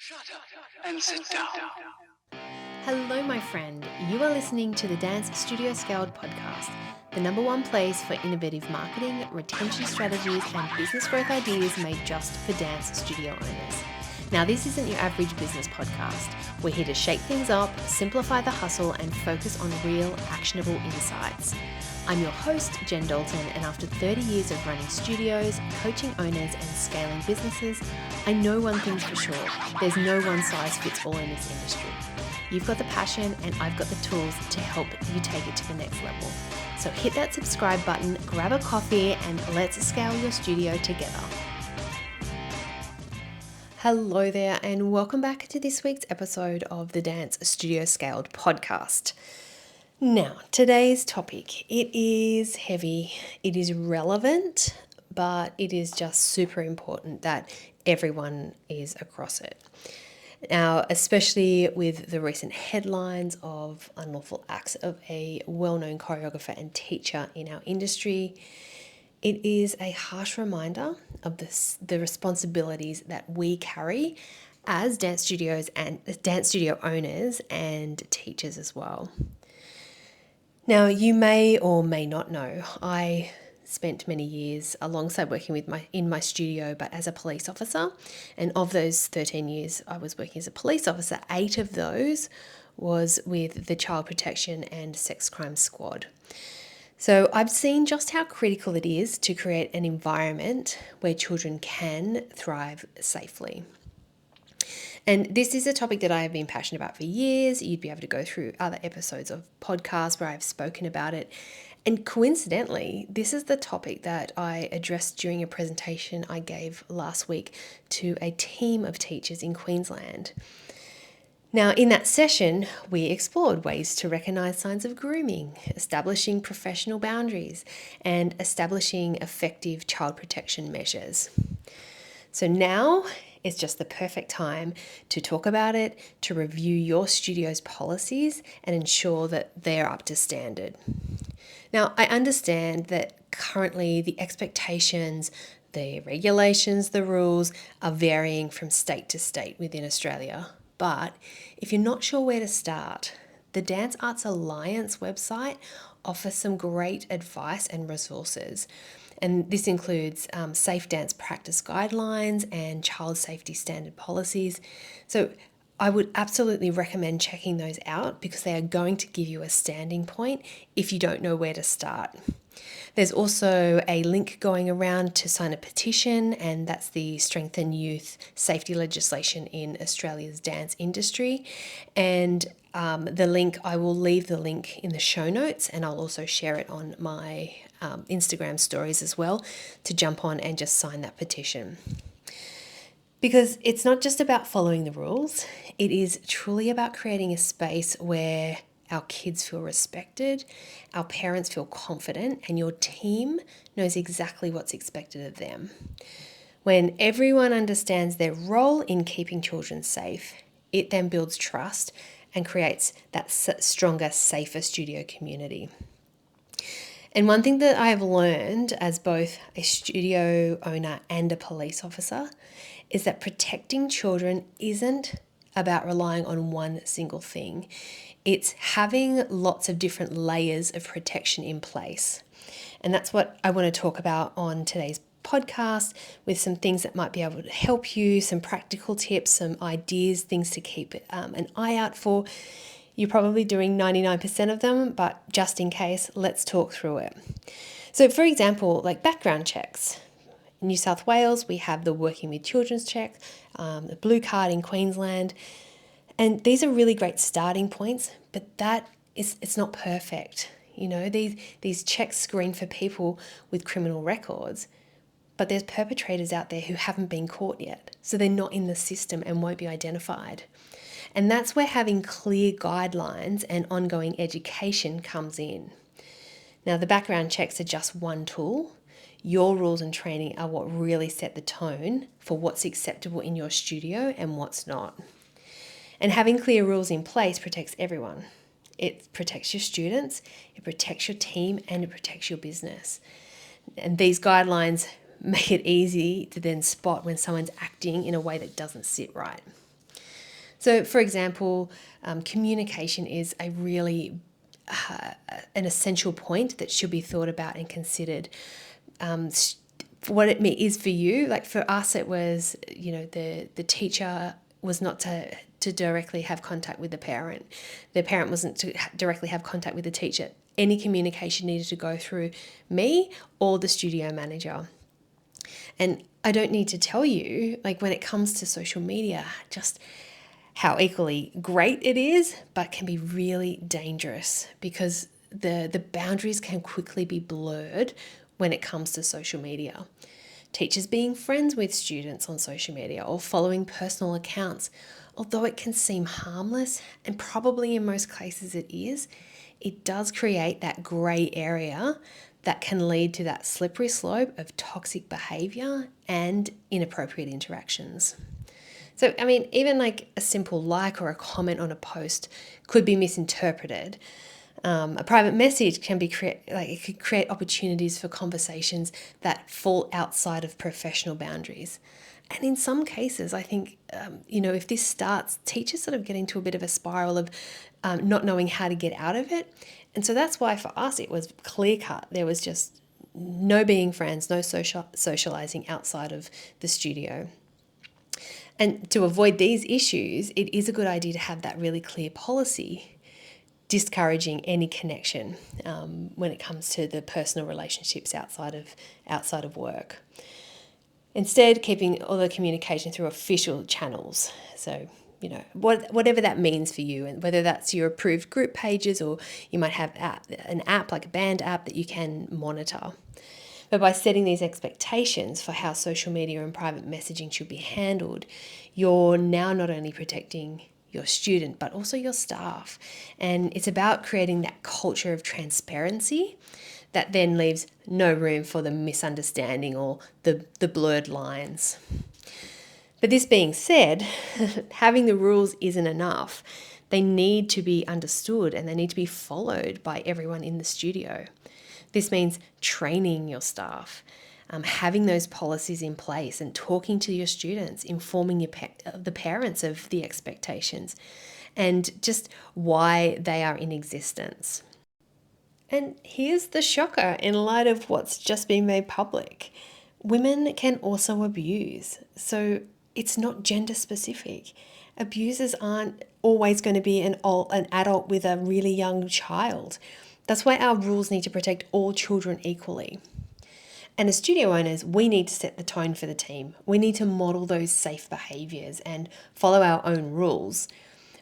Shut up and sit down. Hello, my friend. You are listening to the Dance Studio Scaled podcast, the number one place for innovative marketing, retention strategies, and business growth ideas made just for dance studio owners. Now, this isn't your average business podcast. We're here to shake things up, simplify the hustle, and focus on real, actionable insights. I'm your host, Jen Dalton, and after 30 years of running studios, coaching owners, and scaling businesses, I know one thing's for sure: there's no one size fits all in this industry. You've got the passion, and I've got the tools to help you take it to the next level. So hit that subscribe button, grab a coffee, and let's scale your studio together. Hello there, and welcome back to this week's episode of the Dance Studio Scaled podcast. Now, today's topic, it is heavy, it is relevant, but it is just super important that everyone is across it. Now, especially with the recent headlines of unlawful acts of a well-known choreographer and teacher in our industry, it is a harsh reminder of the responsibilities that we carry as dance studios and dance studio owners and teachers as well. Now, you may or may not know, I spent many years alongside working in my studio, but as a police officer. And of those 13 years I was working as a police officer, 8 of those was with the Child Protection and Sex Crime Squad. So I've seen just how critical it is to create an environment where children can thrive safely. And this is a topic that I have been passionate about for years. You'd be able to go through other episodes of podcasts where I've spoken about it. And coincidentally, this is the topic that I addressed during a presentation I gave last week to a team of teachers in Queensland. Now, in that session, we explored ways to recognise signs of grooming, establishing professional boundaries, and establishing effective child protection measures. So now it's just the perfect time to talk about it, to review your studio's policies, and ensure that they're up to standard. Now, I understand that currently the expectations, the regulations, the rules are varying from state to state within Australia. But if you're not sure where to start, the Dance Arts Alliance website offers some great advice and resources. And this includes safe dance practice guidelines and child safety standard policies. So I would absolutely recommend checking those out because they are going to give you a standing point if you don't know where to start. There's also a link going around to sign a petition, and that's the Strengthen Youth Safety legislation in Australia's dance industry. And I will leave the link in the show notes, and I'll also share it on my Instagram stories as well to jump on and just sign that petition. Because it's not just about following the rules, it is truly about creating a space where our kids feel respected, our parents feel confident, and your team knows exactly what's expected of them. When everyone understands their role in keeping children safe, it then builds trust and creates that stronger, safer studio community. And one thing that I've learned as both a studio owner and a police officer is that protecting children isn't about relying on one single thing. It's having lots of different layers of protection in place. And that's what I want to talk about on today's podcast, with some things that might be able to help you, some practical tips, some ideas, things to keep an eye out for. You're probably doing 99% of them, but just in case, let's talk through it. So for example, like background checks. In New South Wales, we have the Working with Children's check, the Blue Card in Queensland. And these are really great starting points, but it's not perfect. You know, these checks screen for people with criminal records, but there's perpetrators out there who haven't been caught yet. So they're not in the system and won't be identified. And that's where having clear guidelines and ongoing education comes in. Now, the background checks are just one tool. Your rules and training are what really set the tone for what's acceptable in your studio and what's not. And having clear rules in place protects everyone. It protects your students, it protects your team, and it protects your business. And these guidelines make it easy to then spot when someone's acting in a way that doesn't sit right. So, for example, communication is a really an essential point that should be thought about and considered. What it is for you, like for us, it was, the teacher was not to directly have contact with the parent. The parent wasn't to directly have contact with the teacher. Any communication needed to go through me or the studio manager. And I don't need to tell you, like when it comes to social media, just how equally great it is, but can be really dangerous because the boundaries can quickly be blurred when it comes to social media. Teachers being friends with students on social media or following personal accounts, although it can seem harmless, and probably in most cases it is, it does create that grey area that can lead to that slippery slope of toxic behaviour and inappropriate interactions. So, I mean, even like a simple like or a comment on a post could be misinterpreted. A private message can be it could create opportunities for conversations that fall outside of professional boundaries. And in some cases, I think, if this starts, teachers sort of get into a bit of a spiral of not knowing how to get out of it. And so that's why for us, it was clear cut. There was just no being friends, no socializing outside of the studio. And to avoid these issues, it is a good idea to have that really clear policy discouraging any connection when it comes to the personal relationships outside of work. Instead, keeping all the communication through official channels. So, whatever that means for you, and whether that's your approved group pages or you might have an app like a band app that you can monitor. But by setting these expectations for how social media and private messaging should be handled, you're now not only protecting your student, but also your staff. And it's about creating that culture of transparency that then leaves no room for the misunderstanding or the blurred lines. But this being said, having the rules isn't enough. They need to be understood and they need to be followed by everyone in the studio. This means training your staff, having those policies in place and talking to your students, informing the parents of the expectations and just why they are in existence. And here's the shocker in light of what's just been made public. Women can also abuse. So it's not gender specific. Abusers aren't always going to be an adult with a really young child. That's why our rules need to protect all children equally. And as studio owners, we need to set the tone for the team. We need to model those safe behaviours and follow our own rules.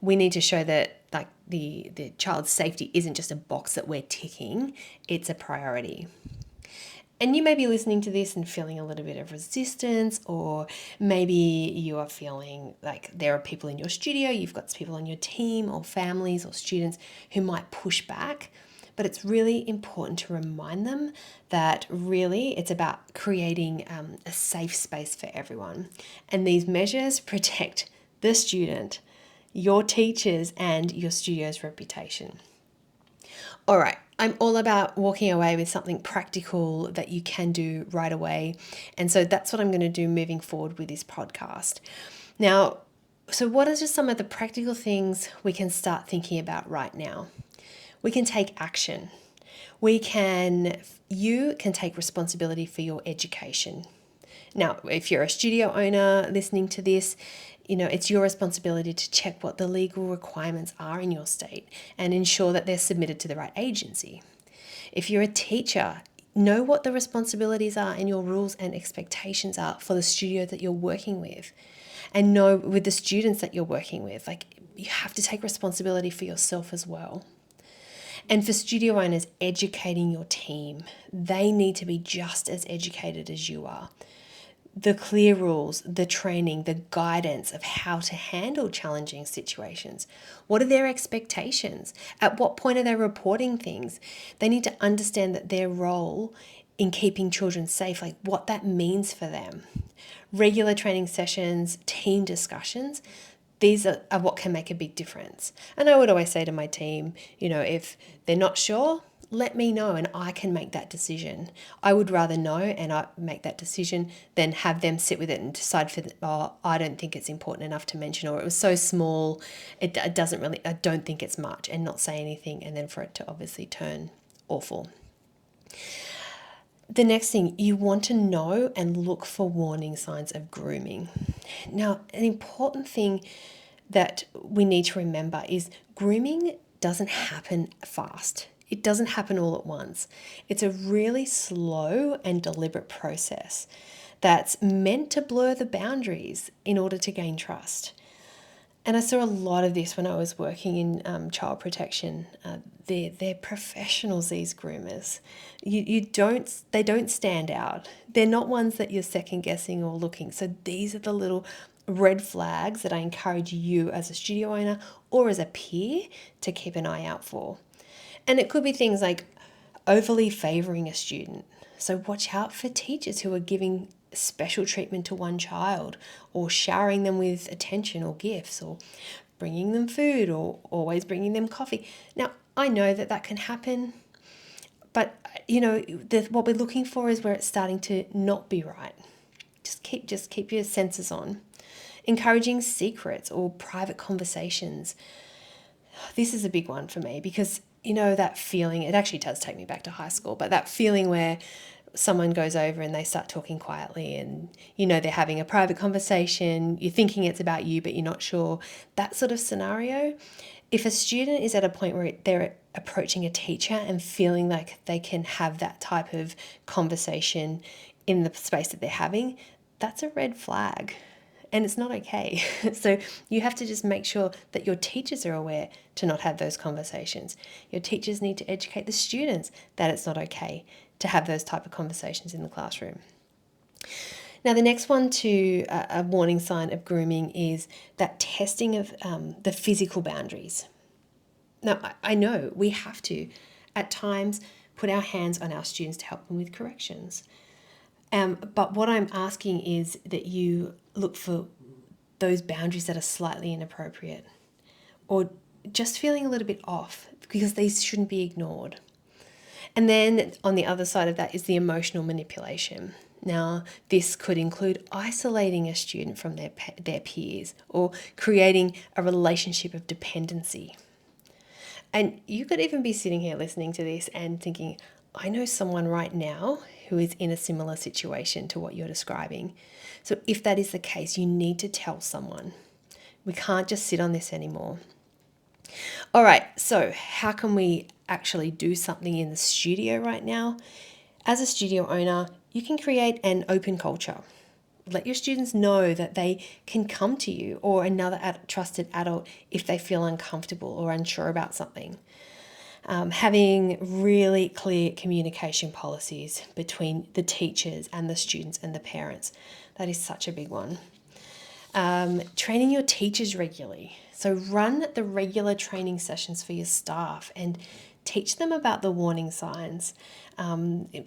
We need to show that the child's safety isn't just a box that we're ticking, it's a priority. And you may be listening to this and feeling a little bit of resistance, or maybe you are feeling like there are people in your studio, you've got people on your team or families or students who might push back. But it's really important to remind them that really it's about creating a safe space for everyone. And these measures protect the student, your teachers, and your studio's reputation. All right, I'm all about walking away with something practical that you can do right away. And so that's what I'm going to do moving forward with this podcast. Now, so what are just some of the practical things we can start thinking about right now? We can take action. You can take responsibility for your education. Now, if you're a studio owner listening to this, it's your responsibility to check what the legal requirements are in your state and ensure that they're submitted to the right agency. If you're a teacher, know what the responsibilities are and your rules and expectations are for the studio that you're working with. And know with the students that you're working with, you have to take responsibility for yourself as well. And for studio owners, educating your team, they need to be just as educated as you are. The clear rules, the training, the guidance of how to handle challenging situations. What are their expectations? At what point are they reporting things? They need to understand that their role in keeping children safe, what that means for them. Regular training sessions, team discussions, these are what can make a big difference. And I would always say to my team, if they're not sure, let me know and I can make that decision. I would rather know and I make that decision than have them sit with it and decide I don't think it's important enough to mention, or it was so small, it doesn't really, I don't think it's much, and not say anything, and then for it to obviously turn awful. The next thing, you want to know and look for warning signs of grooming. Now, an important thing that we need to remember is grooming doesn't happen fast. It doesn't happen all at once. It's a really slow and deliberate process that's meant to blur the boundaries in order to gain trust. And I saw a lot of this when I was working in child protection. They're professionals, these groomers. They don't stand out. They're not ones that you're second guessing or looking. So these are the little red flags that I encourage you as a studio owner or as a peer to keep an eye out for. And it could be things like overly favoring a student. So watch out for teachers who are giving special treatment to one child, or showering them with attention or gifts, or bringing them food, or always bringing them coffee. Now, I know that that can happen, but what we're looking for is where it's starting to not be right. Just keep your senses on. Encouraging secrets or private conversations. This is a big one for me because that feeling, it actually does take me back to high school, but that feeling where someone goes over and they start talking quietly and they're having a private conversation, you're thinking it's about you but you're not sure, that sort of scenario. If a student is at a point where they're approaching a teacher and feeling like they can have that type of conversation in the space that they're having, that's a red flag. And it's not okay. So you have to just make sure that your teachers are aware to not have those conversations. Your teachers need to educate the students that it's not okay to have those type of conversations in the classroom. Now, the next one to a warning sign of grooming is that testing of the physical boundaries. Now, I know we have to, at times, put our hands on our students to help them with corrections. But what I'm asking is that you look for those boundaries that are slightly inappropriate or just feeling a little bit off, because these shouldn't be ignored. And then on the other side of that is the emotional manipulation. Now, this could include isolating a student from their peers or creating a relationship of dependency. And you could even be sitting here listening to this and thinking, I know someone right now who is in a similar situation to what you're describing. So if that is the case, you need to tell someone. We can't just sit on this anymore. All right, so how can we actually do something in the studio right now? As a studio owner, you can create an open culture. Let your students know that they can come to you or another trusted adult if they feel uncomfortable or unsure about something. Having really clear communication policies between the teachers and the students and the parents. That is such a big one. Training your teachers regularly. So run the regular training sessions for your staff and teach them about the warning signs.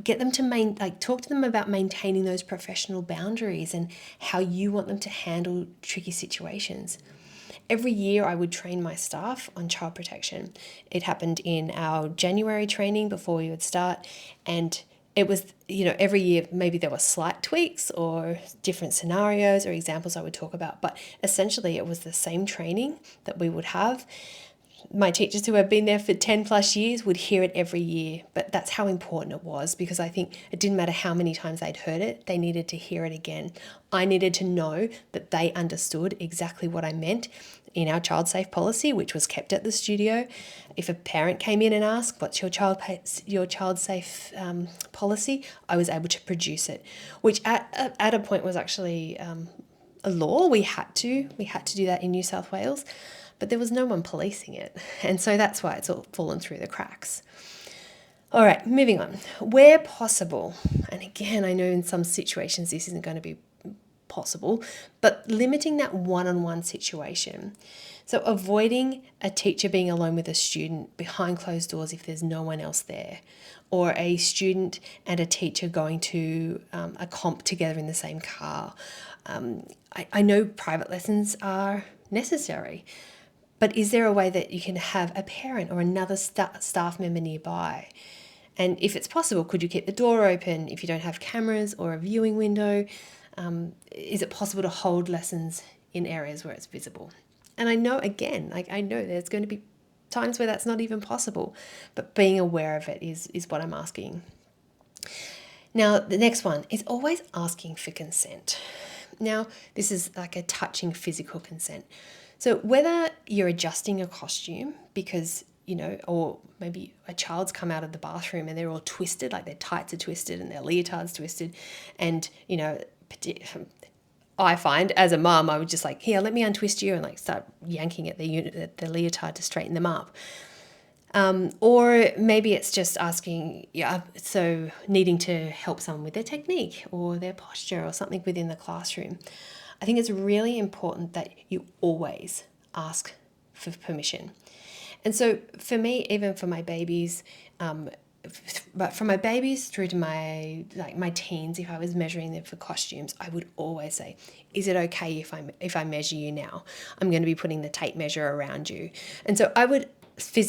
Get them to talk to them about maintaining those professional boundaries and how you want them to handle tricky situations. Every year I would train my staff on child protection. It happened in our January training before we would start, and it was, every year maybe there were slight tweaks or different scenarios or examples I would talk about, but essentially it was the same training that we would have. My teachers who have been there for 10 plus years would hear it every year, but that's how important it was, because I think it didn't matter how many times they'd heard it, they needed to hear it again. I needed to know that they understood exactly what I meant in our child safe policy, which was kept at the studio. If a parent came in and asked, what's your child safe policy, I was able to produce it, which at a point was actually a law. We had to do that in New South Wales, but there was no one policing it. And so that's why it's all fallen through the cracks. All right, moving on. Where possible, and again, I know in some situations this isn't going to be possible, but limiting that one-on-one situation. So avoiding a teacher being alone with a student behind closed doors if there's no one else there, or a student and a teacher going to a comp together in the same car. I know private lessons are necessary, But is there a way that you can have a parent or another staff member nearby? And if it's possible, could you keep the door open if you don't have cameras or a viewing window? Is it possible to hold lessons in areas where it's visible? And I know, again, like I know there's going to be times where that's not even possible, but being aware of it is what I'm asking. Now, the next one is always asking for consent. Now, this is like a touching physical consent. So whether you're adjusting a costume because, or maybe a child's come out of the bathroom and they're all twisted, like their tights are twisted and their leotard's twisted. And, I find as a mum, I would just like, here, let me untwist you, and like start yanking at the leotard to straighten them up. Or maybe it's just asking, so needing to help someone with their technique or their posture or something within the classroom. I think it's really important that you always ask for permission. And so for me, even for my babies, but from my babies through to my teens, if I was measuring them for costumes, I would always say, is it okay if I measure you now? I'm going to be putting the tape measure around you. And so I would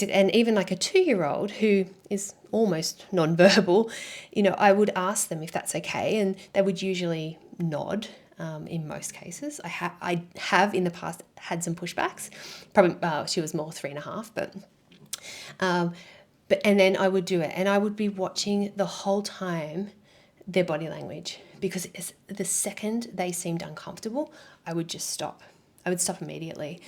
and even like a 2-year-old who is almost non-verbal, I would ask them if that's okay, and they would usually nod. In most cases, I have in the past had some pushbacks. Probably she was more 3.5, but and then I would do it, and I would be watching the whole time their body language, because the second they seemed uncomfortable, I would just stop. I would stop immediately.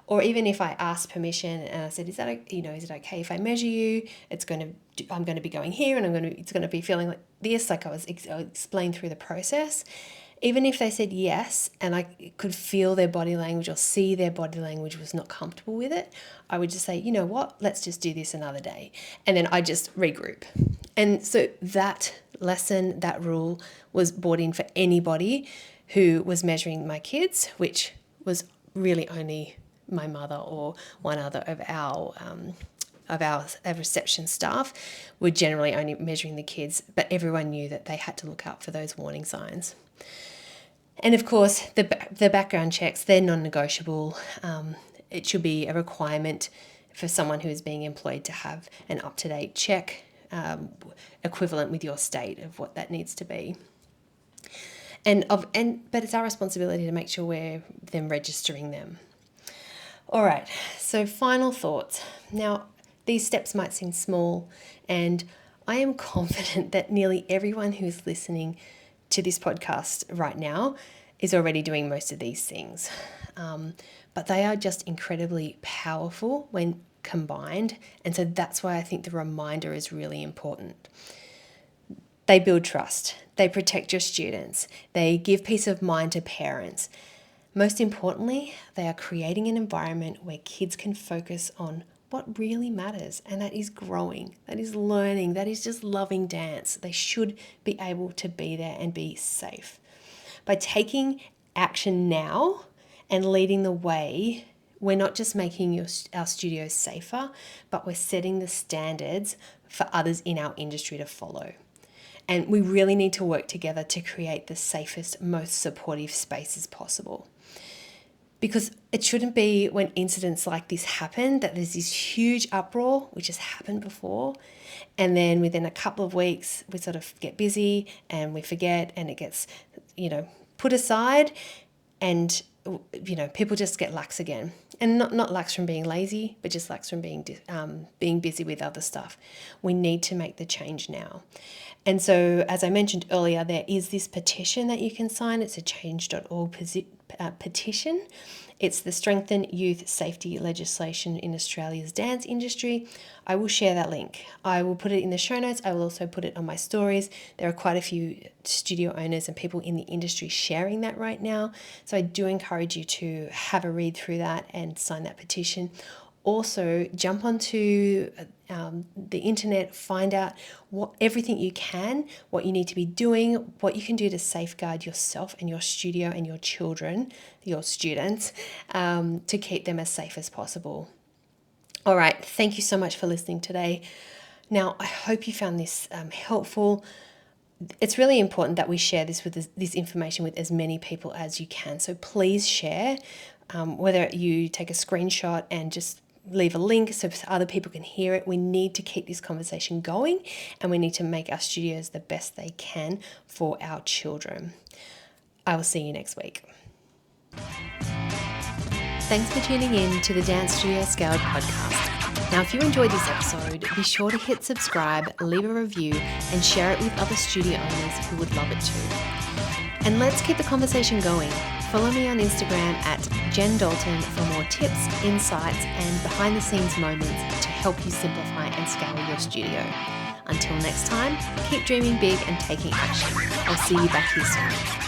Or even if I asked permission and I said, is it okay if I measure you? I'm going to be going here, and it's going to be feeling like this. Like I explained through the process. Even if they said yes, and I could feel their body language or see their body language was not comfortable with it, I would just say, you know what, let's just do this another day. And then I just regroup. And so that lesson, that rule was brought in for anybody who was measuring my kids, which was really only my mother or one other of our reception staff were generally only measuring the kids, but everyone knew that they had to look out for those warning signs. And of course, the background checks, they're non-negotiable. It should be a requirement for someone who is being employed to have an up-to-date check equivalent with your state of what that needs to be. But it's our responsibility to make sure we're then registering them. All right, so final thoughts. Now, these steps might seem small, and I am confident that nearly everyone who's listening to this podcast right now is already doing most of these things. But they are just incredibly powerful when combined, and so that's why I think the reminder is really important. They build trust, they protect your students, they give peace of mind to parents. Most importantly, they are creating an environment where kids can focus on what really matters, and that is growing, that is learning, that is just loving dance. They should be able to be there and be safe. By taking action now and leading the way, we're not just making our studios safer, but we're setting the standards for others in our industry to follow. And we really need to work together to create the safest, most supportive spaces possible. Because it shouldn't be when incidents like this happen that there's this huge uproar, which has happened before, and then within a couple of weeks we sort of get busy and we forget, and it gets, put aside, and people just get lax again. And not lax from being lazy, but just lax from being busy with other stuff. We need to make the change now. And so, as I mentioned earlier, there is this petition that you can sign. It's a change.org petition. It's the Strengthen Youth Safety Legislation in Australia's Dance Industry. I will share that link. I will put it in the show notes. I will also put it on my stories. There are quite a few studio owners and people in the industry sharing that right now. So I do encourage you to have a read through that and sign that petition. Also, jump onto the internet, find out everything you can, what you need to be doing, what you can do to safeguard yourself and your studio and your children, your students, to keep them as safe as possible. All right, thank you so much for listening today. Now, I hope you found this helpful. It's really important that we share this information with as many people as you can. So please share. whether you take a screenshot and just leave a link so other people can hear it. We need to keep this conversation going, and we need to make our studios the best they can for our children. I will see you next week. Thanks for tuning in to the Dance Studio Scaled podcast. Now, if you enjoyed this episode, be sure to hit subscribe, leave a review, and share it with other studio owners who would love it too. And let's keep the conversation going. Follow me on Instagram at Jen Dalton for more tips, insights, and behind the scenes moments to help you simplify and scale your studio. Until next time, keep dreaming big and taking action. I'll see you back here soon.